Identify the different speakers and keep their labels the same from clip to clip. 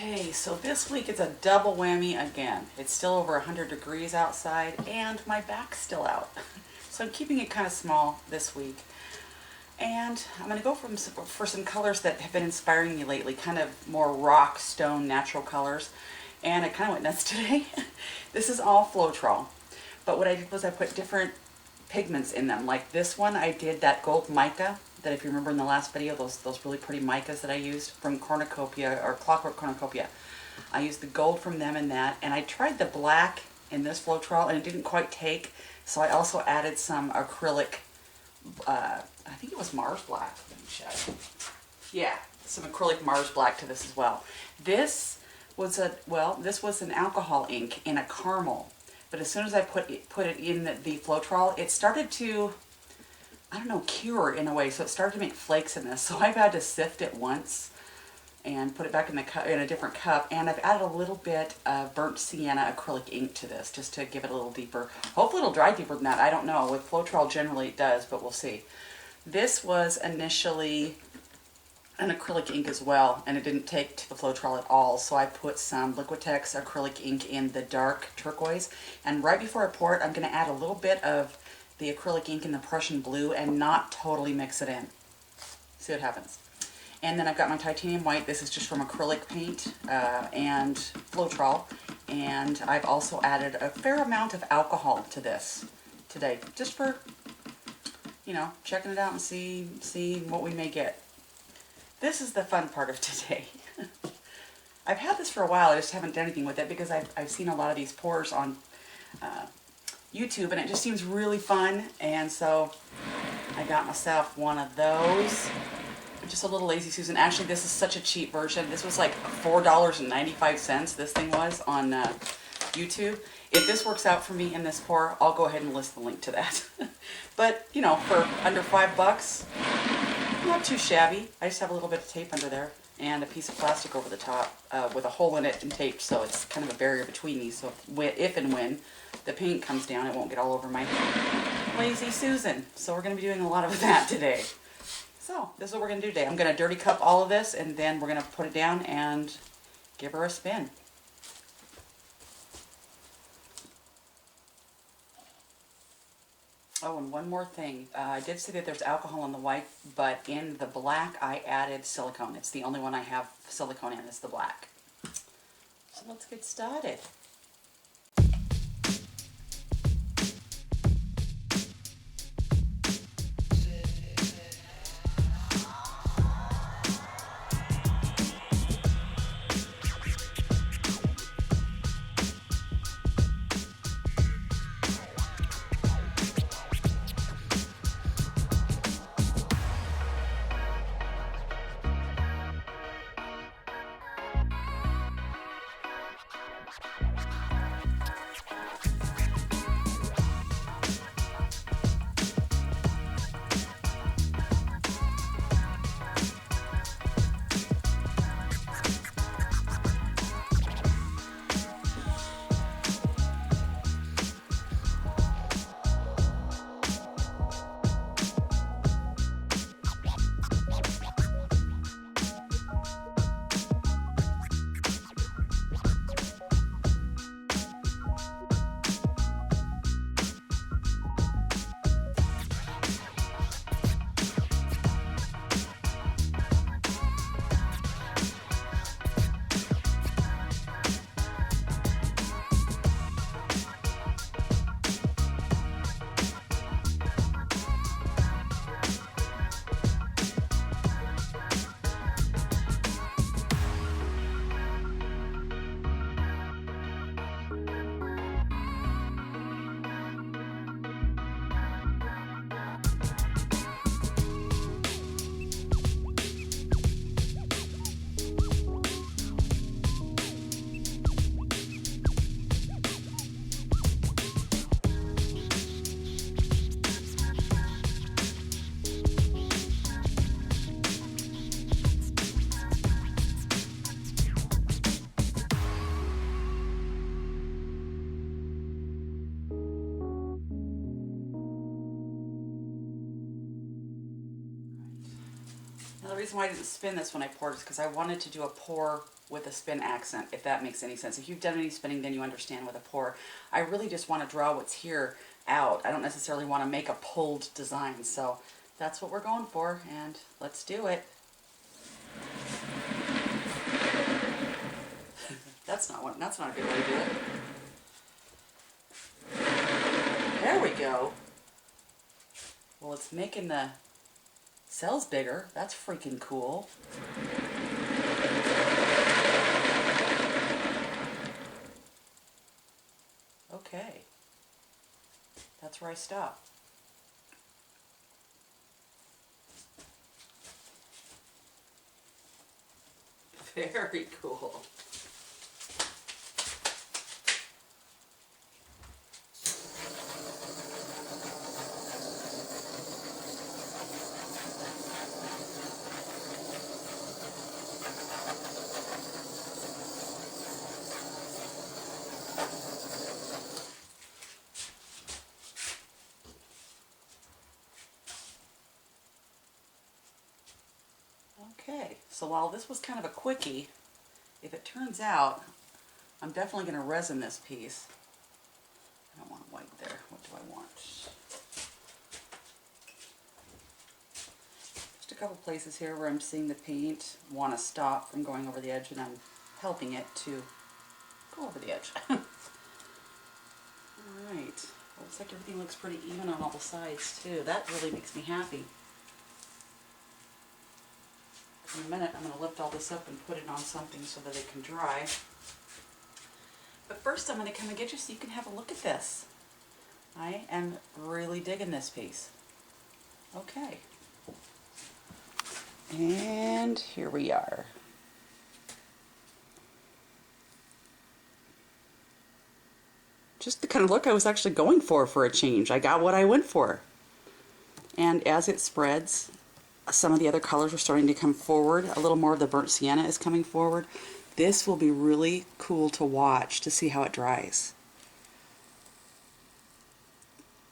Speaker 1: Okay, so this week it's a double whammy again. It's still over 100 degrees outside and my back's still out. So I'm keeping it kind of small this week. And I'm going to go for some colors that have been inspiring me lately, kind of more rock, stone, natural colors. And I kind of went nuts today. This is all Floetrol. But what I did was I put different pigments in them. Like this one, I did that gold mica, that if you remember in the last video, those really pretty micas that I used from Cornucopia, or Clockwork Cornucopia. I used the gold from them in that, and I tried the black in this Floetrol, and it didn't quite take, so I also added some acrylic, I think it was Mars Black. Let me check. Yeah, some acrylic Mars Black to this as well. This was an alcohol ink in a caramel, but as soon as I put it in the Floetrol, it started to, I don't know, cure in a way, so it started to make flakes in this. So I've had to sift it once and put it back in a different cup, and I've added a little bit of burnt sienna acrylic ink to this just to give it a little deeper. Hopefully it'll dry deeper than that. I don't know. With Floetrol generally it does, but we'll see. This was initially an acrylic ink as well, and it didn't take to the Floetrol at all, so I put some Liquitex acrylic ink in the dark turquoise, and right before I pour it, I'm going to add a little bit of the acrylic ink in the Prussian blue and not totally mix it in. See what happens. And then I've got my titanium white. This is just from acrylic paint and Floetrol, and I've also added a fair amount of alcohol to this today, just for, you know, checking it out and see what we may get. This is the fun part of today. I've had this for a while, I just haven't done anything with it because I've seen a lot of these pours on YouTube, and it just seems really fun, and so I got myself one of those. Just a little Lazy Susan. Actually, this is such a cheap version. This was like $4.95, this thing was, on YouTube. If this works out for me in this pour, I'll go ahead and list the link to that. But, you know, for under $5, not too shabby. I just have a little bit of tape under there and a piece of plastic over the top with a hole in it and taped, so it's kind of a barrier between these, so if and when the paint comes down, it won't get all over my Lazy Susan. So we're going to be doing a lot of that today. So this is what we're going to do today. I'm going to dirty cup all of this, and then we're going to put it down and give her a spin. Oh, and one more thing. I did say that there's alcohol in the white, but in the black I added silicone. It's the only one I have silicone in, is the black. So let's get started. Now the reason why I didn't spin this when I poured is because I wanted to do a pour with a spin accent, if that makes any sense. If you've done any spinning, then you understand with a pour. I really just want to draw what's here out. I don't necessarily want to make a pulled design, so that's what we're going for, and let's do it. That's not a good way to do it. There we go. Well, it's making the cells bigger. That's freaking cool. Okay. That's where I stop. Very cool. Okay, so while this was kind of a quickie, if it turns out, I'm definitely going to resin this piece. I don't want white there. What do I want? Just a couple places here where I'm seeing the paint want to stop from going over the edge, and I'm helping it to go over the edge. Alright, looks like everything looks pretty even on all the sides too. That really makes me happy. In a minute, I'm going to lift all this up and put it on something so that it can dry. But first, I'm going to come and get you so you can have a look at this. I am really digging this piece. Okay. And here we are. Just the kind of look I was actually going for a change. I got what I went for. And as it spreads, some of the other colors are starting to come forward. A little more of the burnt sienna is coming forward. This will be really cool to watch to see how it dries.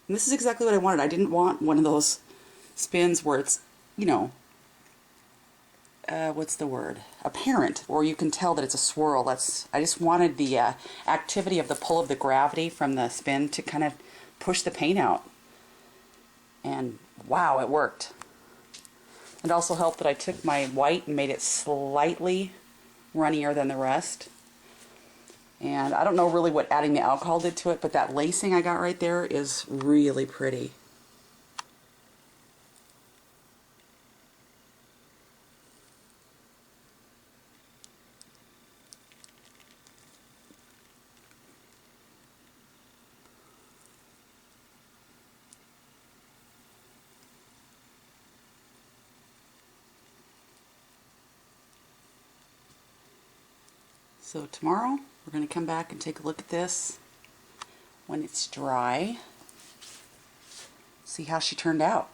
Speaker 1: And this is exactly what I wanted. I didn't want one of those spins where it's, you know, what's the word? Apparent, or you can tell that it's a swirl. I just wanted the activity of the pull of the gravity from the spin to kind of push the paint out. And wow, it worked. It also helped that I took my white and made it slightly runnier than the rest. And I don't know really what adding the alcohol did to it, but that lacing I got right there is really pretty. So tomorrow we're going to come back and take a look at this when it's dry. See how she turned out.